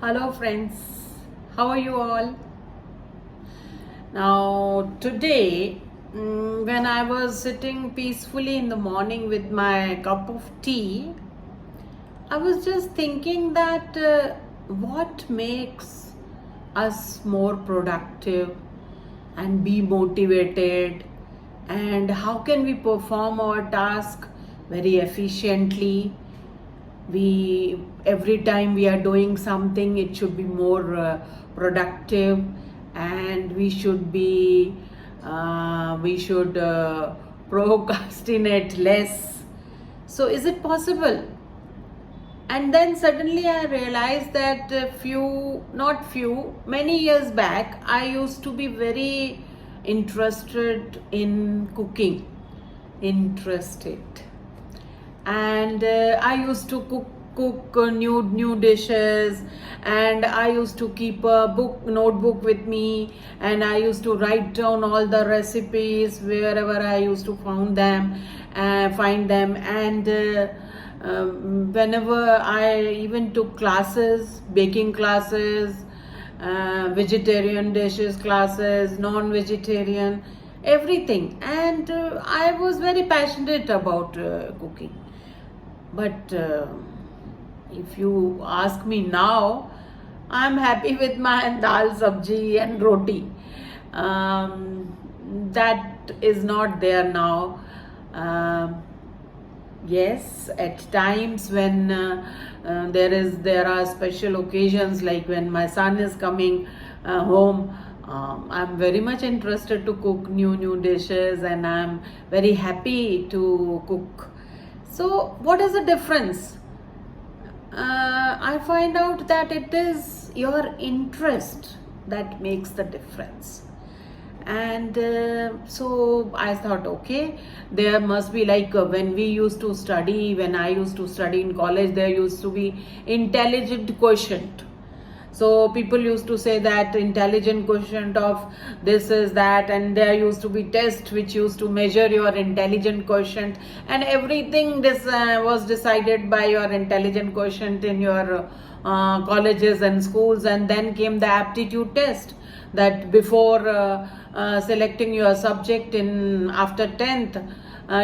Hello friends, how are you all? Now today, when I was sitting peacefully in the morning with my cup of tea, I was just thinking that what makes us more productive and be motivated, and how can we perform our task very efficiently. We every time we are doing something, it should be more productive, and we should procrastinate less. So is it possible? And then suddenly I realized that many years back, I used to be very interested in cooking. Interested. And I used to cook new dishes, and I used to keep a notebook with me, and I used to write down all the recipes wherever I used to find them. And whenever I even took classes, baking classes, vegetarian dishes classes, non-vegetarian, everything. And I was very passionate about cooking. But if you ask me now, I'm happy with my dal sabji and roti. That is not there now. Yes, at times when there are special occasions, like when my son is coming home, I'm very much interested to cook new dishes, and I'm very happy to cook. So what is the difference? I find out that it is your interest that makes the difference. And so I thought, okay, there must be like when I used to study in college, there used to be intelligent quotient. So people used to say that intelligent quotient of this is that, and there used to be tests which used to measure your intelligent quotient, and everything this was decided by your intelligent quotient in your colleges and schools. And then came the aptitude test, that before selecting your subject in after 10th,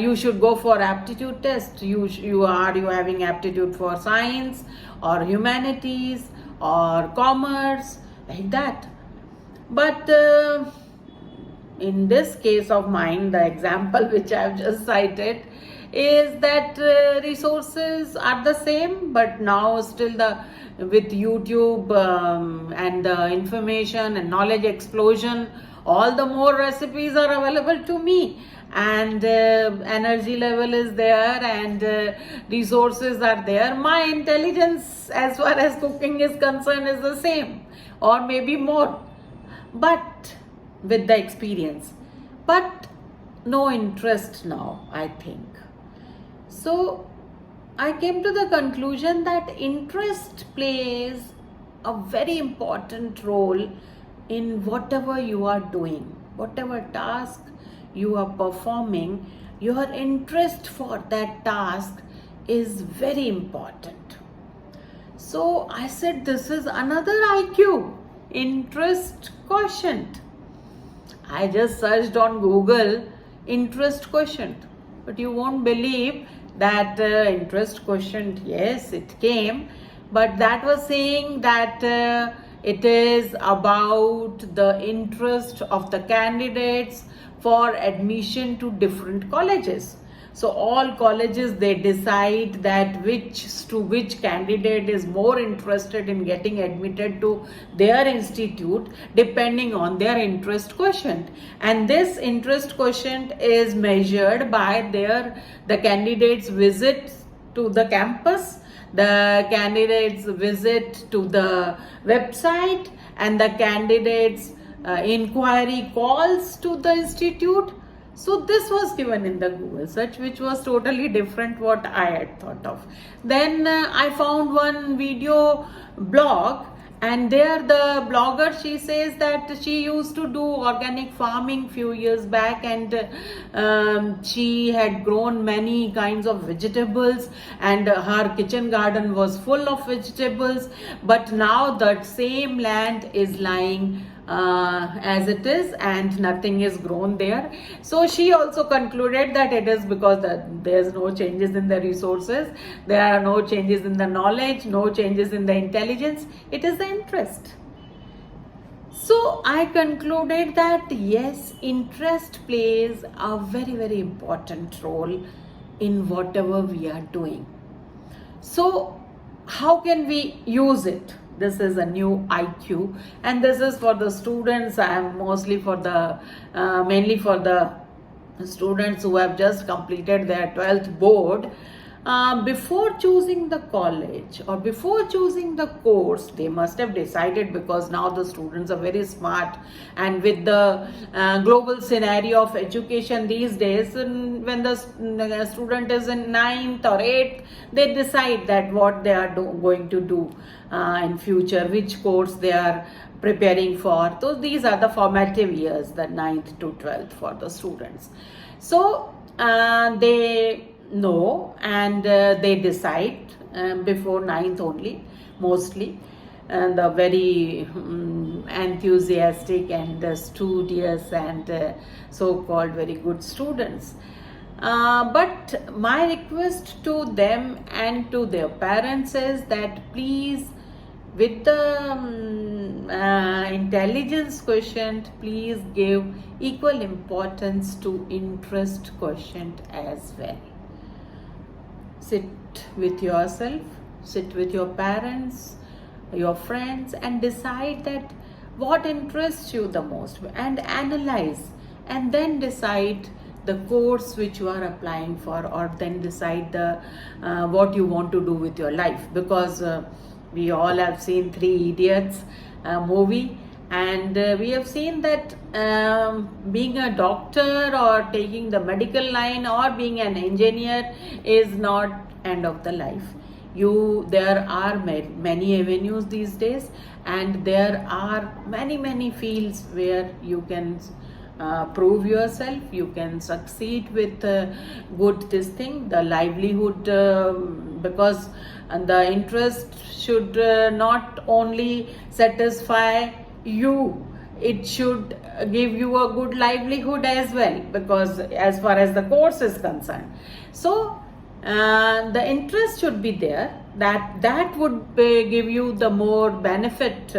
you should go for aptitude test. You having aptitude for science or humanities or commerce, like that. But in this case of mine, the example which I have just cited is that resources are the same, but now still with YouTube and the information and knowledge explosion, all the more recipes are available to me, and energy level is there, and resources are there. My intelligence as far as cooking is concerned is the same, or maybe more, but with the experience, but no interest now, I think. So I came to the conclusion that interest plays a very important role in whatever you are doing, whatever task you are performing. Your interest for that task is very important. So I said, this is another IQ, interest quotient. I just searched on Google interest quotient, but you won't believe that interest quotient, yes, it came, but that was saying that it is about the interest of the candidates for admission to different colleges. So all colleges, they decide that which candidate is more interested in getting admitted to their institute depending on their interest quotient. And this interest quotient is measured by the candidates' visit to the campus, the candidates' visit to the website, and the candidates' inquiry calls to the institute. So this was given in the Google search, which was totally different what I had thought of. Then I found one video blog, And there the blogger, she says that she used to do organic farming few years back, and she had grown many kinds of vegetables, and her kitchen garden was full of vegetables. But now that same land is lying as it is, and nothing is grown there. So she also concluded that it is because there's no changes in the resources, there are no changes in the knowledge, no changes in the intelligence, it is the interest. So I concluded that yes, interest plays a very, very important role in whatever we are doing. So how can we use it? This is a new IQ, and this is for the students. I am mostly for the mainly for the students who have just completed their 12th board. Before choosing the college or before choosing the course, they must have decided, because now the students are very smart, and with the global scenario of education these days, when the student is in 9th or 8th, they decide that what they are going to do in future, which course they are preparing for. So these are the formative years, the 9th to 12th for the students. So they know, and they decide before 9th only, mostly, and the very enthusiastic and studious and so-called very good students. But my request to them and to their parents is that please, with the intelligence quotient, please give equal importance to interest quotient as well. Sit with yourself, sit with your parents, your friends, and decide that what interests you the most, and analyze, and then decide the course which you are applying for, or then decide the what you want to do with your life. Because we all have seen Three Idiots movie, and we have seen that being a doctor or taking the medical line or being an engineer is not end of the life. There are many avenues these days, and there are many fields where you can prove yourself, you can succeed with good this thing, the livelihood, because the interest should not only satisfy you, it should give you a good livelihood as well, because as far as the course is concerned. So the interest should be there, that would give you the more benefit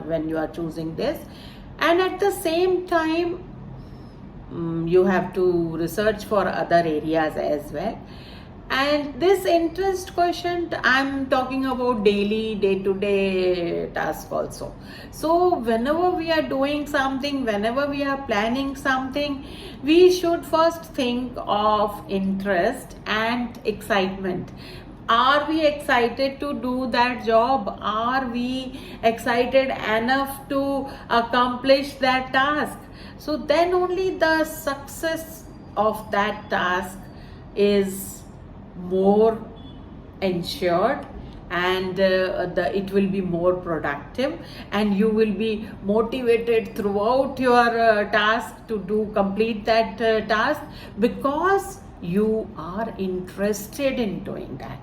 when you are choosing this. And at the same time, you have to research for other areas as well. And this interest quotient, I'm talking about daily, day-to-day task also. So whenever we are doing something, whenever we are planning something, we should first think of interest and excitement. Are we excited to do that job? Are we excited enough to accomplish that task? So then only the success of that task is more ensured, and it will be more productive, and you will be motivated throughout your task to complete that task, because you are interested in doing that.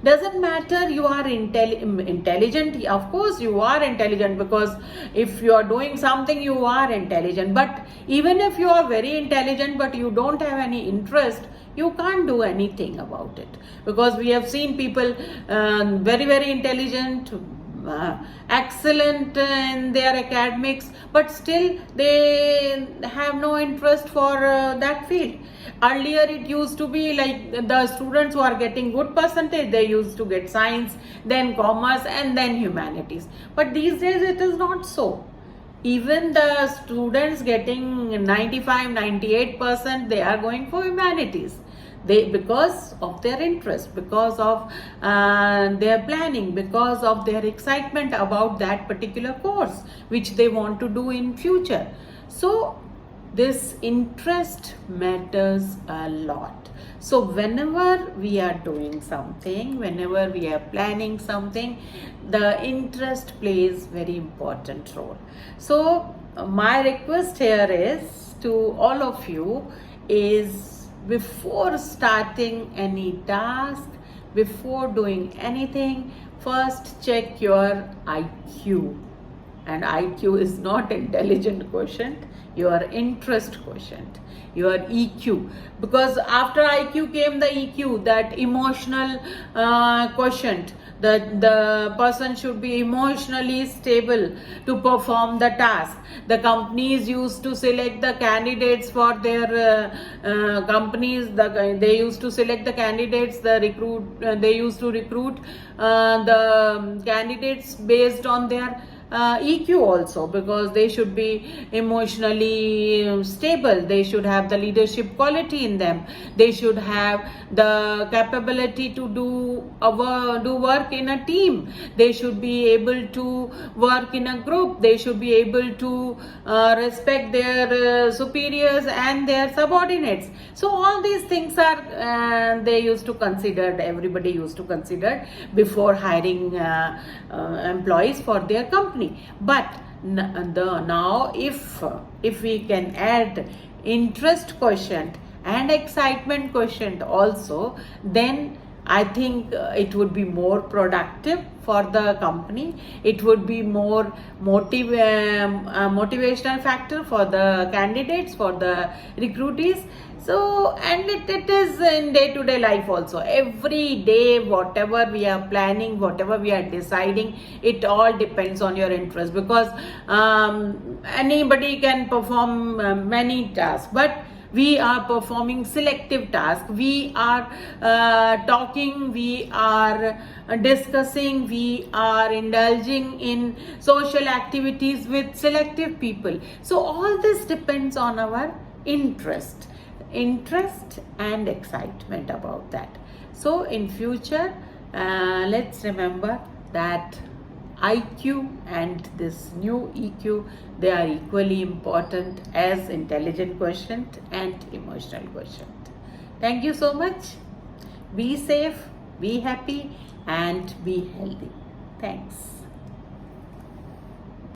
Doesn't matter you are intelligent, of course you are intelligent, because if you are doing something you are intelligent. But even if you are very intelligent but you don't have any interest, you can't do anything about it. Because we have seen people very intelligent, excellent in their academics, but still they have no interest for that field. Earlier it used to be like the students who are getting good percentage, they used to get science, then commerce, and then humanities. But these days it is not so. Even the students getting 95-98%, they are going for humanities. Because of their interest, because of their planning, because of their excitement about that particular course which they want to do in future. So this interest matters a lot. So whenever we are doing something, whenever we are planning something, the interest plays very important role. So my request here is to all of you is, before starting any task, before doing anything, first check your IQ. And IQ is not intelligent quotient, your interest quotient, your EQ. Because after IQ came the EQ, that emotional quotient. The person should be emotionally stable to perform the task. The companies used to select the candidates for their they used to select the candidates, they used to recruit the candidates based on their EQ also, because they should be emotionally stable, they should have the leadership quality in them, they should have the capability to do work in a team, they should be able to work in a group, they should be able to respect their superiors and their subordinates. So all these things are they used to consider, everybody used to consider before hiring employees for their company. But now if we can add interest quotient and excitement quotient also, then I think it would be more productive for the company. It would be more motivational factor for the candidates, for the recruitees. So, and it is in day-to-day life also. Every day, whatever we are planning, whatever we are deciding, it all depends on your interest, because anybody can perform many tasks, but we are performing selective tasks. We are talking, we are discussing, we are indulging in social activities with selective people. So all this depends on our interest and excitement about that. So in future, let's remember that IQ and this new EQ, they are equally important as intelligent quotient and emotional quotient. Thank you so much. Be safe, be happy, and be healthy. Thanks.